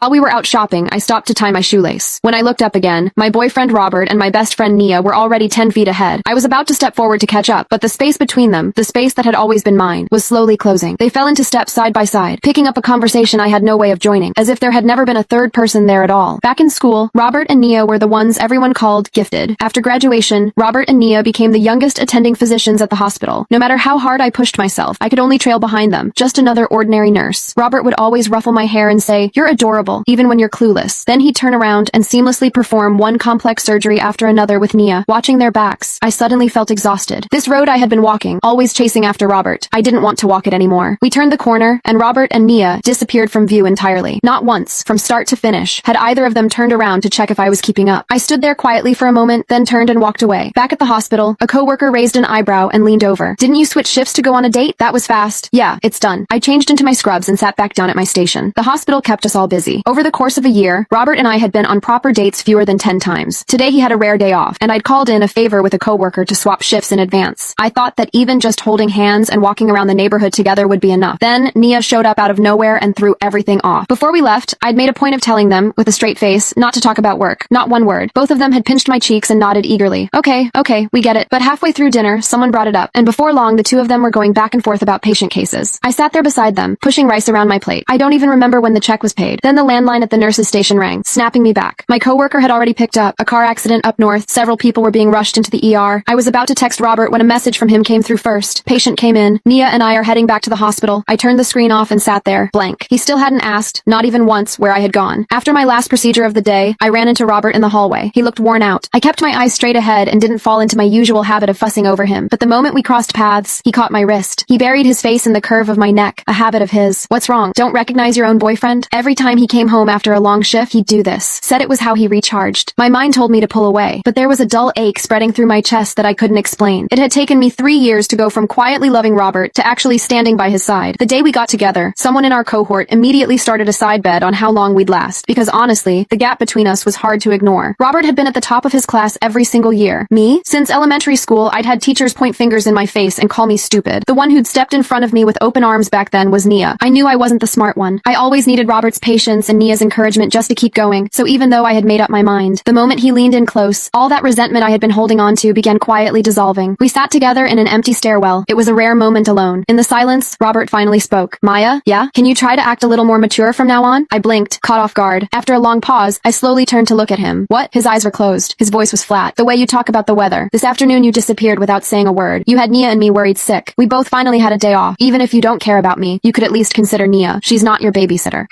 While we were out shopping, I stopped to tie my shoelace. When I looked up again, my boyfriend Robert and my best friend Nia were already 10 feet ahead. I was about to step forward to catch up, but the space between them, the space that had always been mine, was slowly closing. They fell into steps side by side, picking up a conversation I had no way of joining, as if there had never been a third person there at all. Back in school, Robert and Nia were the ones everyone called gifted. After graduation, Robert and Nia became the youngest attending physicians at the hospital. No matter how hard I pushed myself, I could only trail behind them, just another ordinary nurse. Robert would always ruffle my hair and say, "You're adorable," even when you're clueless. Then he'd turn around and seamlessly perform one complex surgery after another with Nia, watching their backs. I suddenly felt exhausted. This road I had been walking, always chasing after Robert. I didn't want to walk it anymore. We turned the corner, and Robert and Nia disappeared from view entirely. Not once, from start to finish, had either of them turned around to check if I was keeping up. I stood there quietly for a moment, then turned and walked away. Back at the hospital, a coworker raised an eyebrow and leaned over. "Didn't you switch shifts to go on a date? That was fast." "Yeah, it's done." I changed into my scrubs and sat back down at my station. The hospital kept us all busy. Over the course of a year, Robert and I had been on proper dates fewer than 10 times. Today he had a rare day off, and I'd called in a favor with a coworker to swap shifts in advance. I thought that even just holding hands and walking around the neighborhood together would be enough. Then, Nia showed up out of nowhere and threw everything off. Before we left, I'd made a point of telling them, with a straight face, not to talk about work. Not one word. Both of them had pinched my cheeks and nodded eagerly. Okay, we get it." But halfway through dinner, someone brought it up, and before long the two of them were going back and forth about patient cases. I sat there beside them, pushing rice around my plate. I don't even remember when the check was paid. Then the landline at the nurse's station rang, snapping me back. My coworker had already picked up a car accident up north. Several people were being rushed into the ER. I was about to text Robert when a message from him came through first. Patient came in. Nia and I are heading back to the hospital. I turned the screen off and sat there, blank. He still hadn't asked, not even once, where I had gone. After my last procedure of the day, I ran into Robert in the hallway. He looked worn out. I kept my eyes straight ahead and didn't fall into my usual habit of fussing over him. But the moment we crossed paths, he caught my wrist. He buried his face in the curve of my neck, a habit of his. "What's wrong? Don't recognize your own boyfriend?" Every time he came home after a long shift, he'd do this. Said it was how he recharged. My mind told me to pull away, but there was a dull ache spreading through my chest that I couldn't explain. It had taken me 3 years to go from quietly loving Robert to actually standing by his side. The day we got together, someone in our cohort immediately started a side bet on how long we'd last, because honestly, the gap between us was hard to ignore. Robert had been at the top of his class every single year. Me? Since elementary school, I'd had teachers point fingers in my face and call me stupid. The one who'd stepped in front of me with open arms back then was Nia. I knew I wasn't the smart one. I always needed Robert's patience and Nia's encouragement just to keep going, so even though I had made up my mind, the moment he leaned in close, all that resentment I had been holding on to began quietly dissolving. We sat together in an empty stairwell. It was a rare moment alone. In the silence, Robert finally spoke. "Maya? Yeah? Can you try to act a little more mature from now on?" I blinked, caught off guard. After a long pause, I slowly turned to look at him. "What?" His eyes were closed. His voice was flat. "The way you talk about the weather. This afternoon you disappeared without saying a word. You had Nia and me worried sick. We both finally had a day off. Even if you don't care about me, you could at least consider Nia. She's not your babysitter."